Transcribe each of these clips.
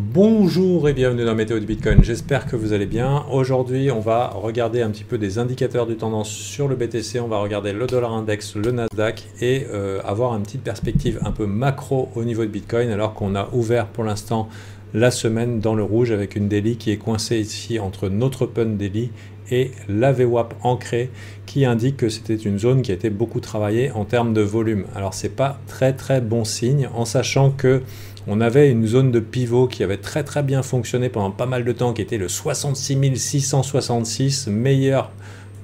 Bonjour et bienvenue dans Météo du Bitcoin, j'espère que vous allez bien. Aujourd'hui on va regarder un petit peu des indicateurs de tendance sur le BTC, on va regarder le dollar index, le Nasdaq et avoir une petite perspective un peu macro au niveau de Bitcoin alors qu'on a ouvert pour l'instant la semaine dans le rouge avec une daily qui est coincée ici entre notre Open Daily et la VWAP ancrée qui indique que c'était une zone qui a été beaucoup travaillée en termes de volume. Alors c'est pas très bon signe en sachant que on avait une zone de pivot qui avait très bien fonctionné pendant pas mal de temps, qui était le 66 666, meilleur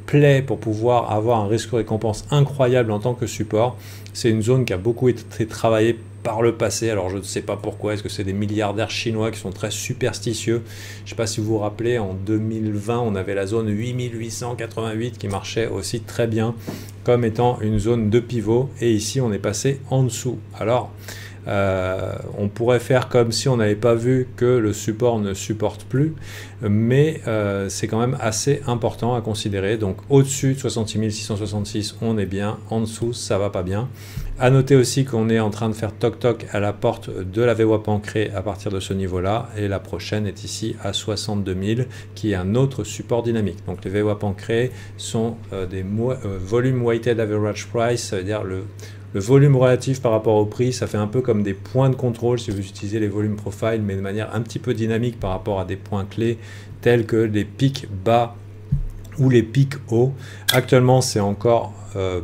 play pour pouvoir avoir un risque-récompense incroyable en tant que support. C'est une zone qui a beaucoup été travaillée par le passé, alors je ne sais pas pourquoi, est-ce que c'est des milliardaires chinois qui sont très superstitieux? Je ne sais pas si vous vous rappelez, en 2020, on avait la zone 8888 qui marchait aussi très bien comme étant une zone de pivot, et ici on est passé en dessous. Alors, on pourrait faire comme si on n'avait pas vu que le support ne supporte plus, mais c'est quand même assez important à considérer. Donc au-dessus de 66 666, on est bien, en dessous, ça va pas bien. À noter aussi qu'on est en train de faire toc-toc à la porte de la VWAP ancrée à partir de ce niveau-là, et la prochaine est ici à 62 000, qui est un autre support dynamique. Donc les VWAP ancrés sont des volume weighted average price, ça veut dire le volume relatif par rapport au prix, ça fait un peu comme des points de contrôle si vous utilisez les volumes profile, mais de manière un petit peu dynamique par rapport à des points clés tels que les pics bas ou les pics hauts. Actuellement, c'est encore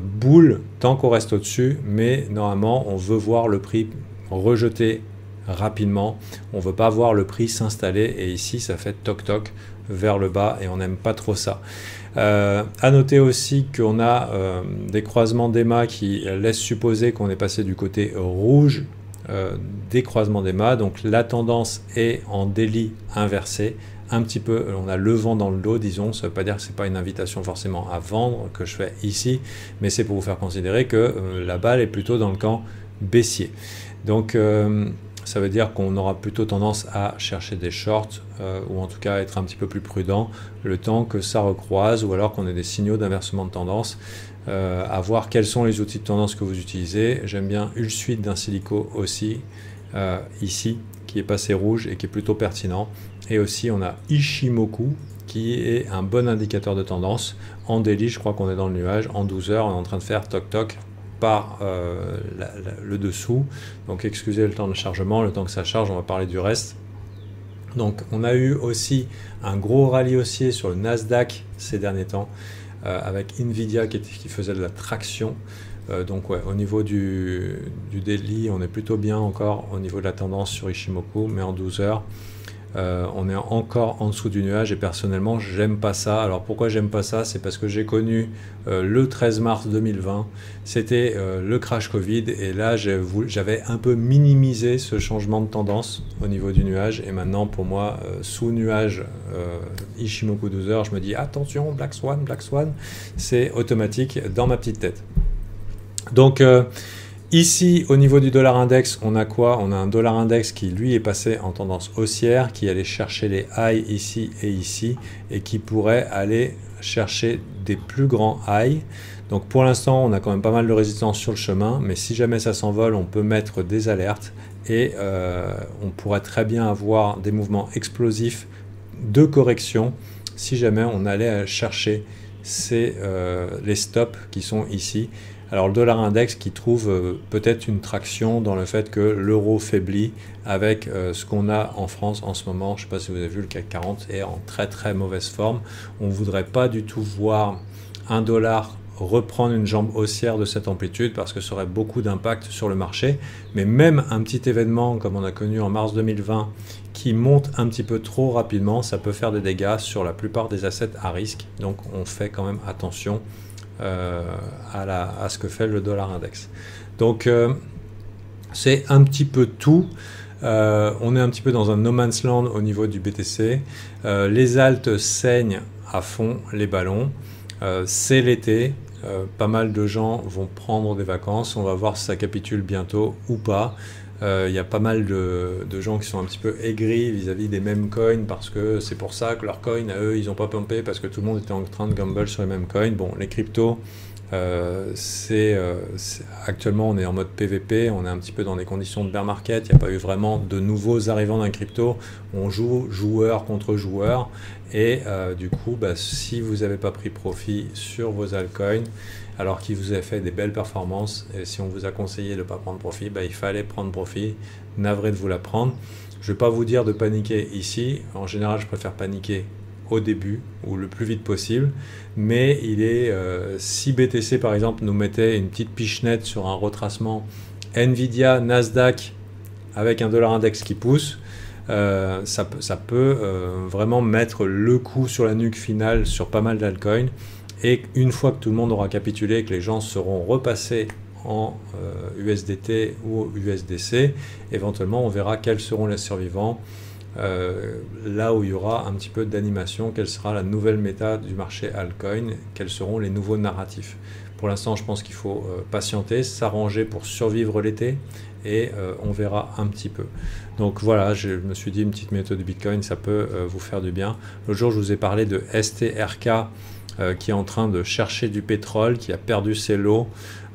boule tant qu'on reste au-dessus, mais normalement, on veut voir le prix rejeter rapidement. On ne veut pas voir le prix s'installer, et ici, ça fait toc-toc vers le bas, et on n'aime pas trop ça. À noter aussi qu'on a des croisements d'EMA qui laissent supposer qu'on est passé du côté rouge des croisements d'EMA, donc la tendance est en daily inversé. Un petit peu, on a le vent dans le dos, disons. Ça ne veut pas dire que ce n'est pas une invitation forcément à vendre que je fais ici, mais c'est pour vous faire considérer que la balle est plutôt dans le camp baissier. Donc ça veut dire qu'on aura plutôt tendance à chercher des shorts ou en tout cas être un petit peu plus prudent le temps que ça recroise, ou alors qu'on ait des signaux d'inversement de tendance. À voir quels sont les outils de tendance que vous utilisez. J'aime bien Ulsuite d'un Silico aussi ici, qui est passé rouge et qui est plutôt pertinent. Et aussi on a Ishimoku qui est un bon indicateur de tendance. En daily, je crois qu'on est dans le nuage. En 12 heures, on est en train de faire toc-toc par le dessous. Donc excusez le temps de chargement, le temps que ça charge, on va parler du reste. Donc on a eu aussi un gros rallye haussier sur le Nasdaq ces derniers temps, avec Nvidia qui faisait de la traction. Donc ouais, au niveau du daily, on est plutôt bien encore au niveau de la tendance sur Ishimoku, mais en 12 heures, on est encore en dessous du nuage, et personnellement j'aime pas ça. Alors pourquoi j'aime pas ça? C'est parce que j'ai connu le 13 mars 2020, c'était le crash Covid, et là j'avais un peu minimisé ce changement de tendance au niveau du nuage, et maintenant pour moi sous nuage Ishimoku 12 heures, je me dis attention, Black Swan, c'est automatique dans ma petite tête. Donc ici, au niveau du dollar index, on a quoi? On a un dollar index qui, lui, est passé en tendance haussière, qui allait chercher les highs ici, et qui pourrait aller chercher des plus grands highs. Donc pour l'instant, on a quand même pas mal de résistance sur le chemin, mais si jamais ça s'envole, on peut mettre des alertes, et on pourrait très bien avoir des mouvements explosifs de correction si jamais on allait chercher les stops qui sont ici. Alors le dollar index qui trouve peut-être une traction dans le fait que l'euro faiblit avec ce qu'on a en France en ce moment. Je ne sais pas si vous avez vu, le CAC 40 est en très mauvaise forme. On ne voudrait pas du tout voir un dollar reprendre une jambe haussière de cette amplitude, parce que ça aurait beaucoup d'impact sur le marché. Mais même un petit événement comme on a connu en mars 2020 qui monte un petit peu trop rapidement, ça peut faire des dégâts sur la plupart des assets à risque. Donc on fait quand même attention à ce que fait le dollar index. Donc c'est un petit peu tout. On est un petit peu dans un no man's land au niveau du BTC. Les alts saignent à fond les ballons. C'est l'été. Pas mal de gens vont prendre des vacances. On va voir si ça capitule bientôt ou pas. Il y a pas mal de gens qui sont un petit peu aigris vis-à-vis des mêmes coins, parce que c'est pour ça que leurs coins, à eux, ils n'ont pas pumpé, parce que tout le monde était en train de gamble sur les mêmes coins. Bon, les cryptos, Actuellement, on est en mode PVP, on est un petit peu dans des conditions de bear market, il n'y a pas eu vraiment de nouveaux arrivants dans la crypto, on joue joueur contre joueur, et du coup, si vous n'avez pas pris profit sur vos altcoins, alors qu'ils vous avaient fait des belles performances, et si on vous a conseillé de ne pas prendre profit, il fallait prendre profit, navré de vous la prendre. Je ne vais pas vous dire de paniquer ici, en général je préfère paniquer au début ou le plus vite possible, mais si BTC par exemple nous mettait une petite pichenette sur un retracement Nvidia, Nasdaq avec un dollar index qui pousse, ça peut vraiment mettre le coup sur la nuque finale sur pas mal d'altcoins, et une fois que tout le monde aura capitulé, que les gens seront repassés en USDT ou USDC, éventuellement on verra quels seront les survivants. Là où il y aura un petit peu d'animation, quelle sera la nouvelle méta du marché altcoin, quels seront les nouveaux narratifs. Pour l'instant, je pense qu'il faut patienter, s'arranger pour survivre l'été, et on verra un petit peu. Donc voilà, je me suis dit une petite méthode de Bitcoin, ça peut vous faire du bien. L'autre jour, je vous ai parlé de STRK qui est en train de chercher du pétrole, qui a perdu ses lots.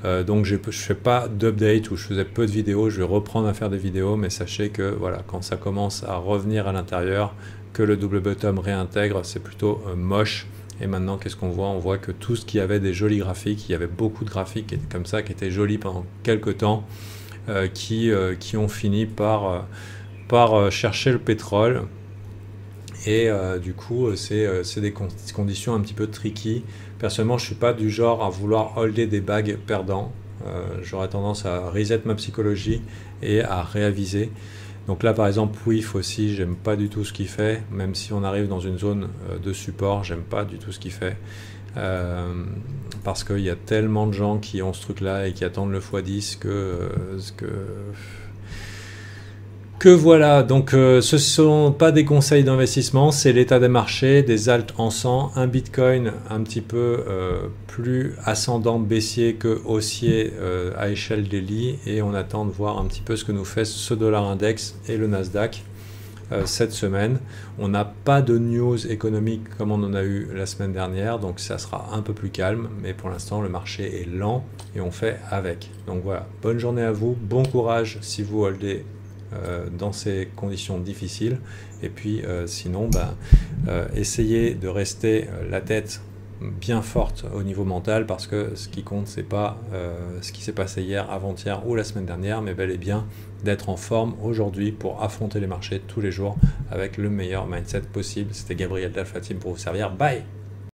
Donc je ne fais pas d'update, où je faisais peu de vidéos, je vais reprendre à faire des vidéos, mais sachez que voilà, quand ça commence à revenir à l'intérieur, que le double bottom réintègre, c'est plutôt moche. Et maintenant, qu'est-ce qu'on voit? On voit que tout ce qui avait des jolis graphiques, il y avait beaucoup de graphiques qui étaient comme ça, qui étaient jolis pendant quelques temps, qui ont fini par chercher le pétrole. Et du coup, c'est des conditions un petit peu tricky. Personnellement, je ne suis pas du genre à vouloir holder des bags perdants. J'aurais tendance à reset ma psychologie et à réaviser. Donc là, par exemple, WIF aussi, j'aime pas du tout ce qu'il fait. Même si on arrive dans une zone de support, j'aime pas du tout ce qu'il fait. Parce qu'il y a tellement de gens qui ont ce truc-là et qui attendent le x10 que voilà, donc ce ne sont pas des conseils d'investissement, c'est l'état des marchés, des alts en sang, un Bitcoin un petit peu plus ascendant, baissier que haussier à échelle daily, et on attend de voir un petit peu ce que nous fait ce dollar index et le Nasdaq cette semaine. On n'a pas de news économique comme on en a eu la semaine dernière, donc ça sera un peu plus calme, mais pour l'instant le marché est lent et on fait avec. Donc voilà, bonne journée à vous, bon courage si vous holdez dans ces conditions difficiles, et puis sinon essayez de rester la tête bien forte au niveau mental, parce que ce qui compte, c'est pas ce qui s'est passé hier, avant-hier ou la semaine dernière, mais bel et bien d'être en forme aujourd'hui pour affronter les marchés tous les jours avec le meilleur mindset possible. C'était Gabriel d'Alpha Team pour vous servir. Bye.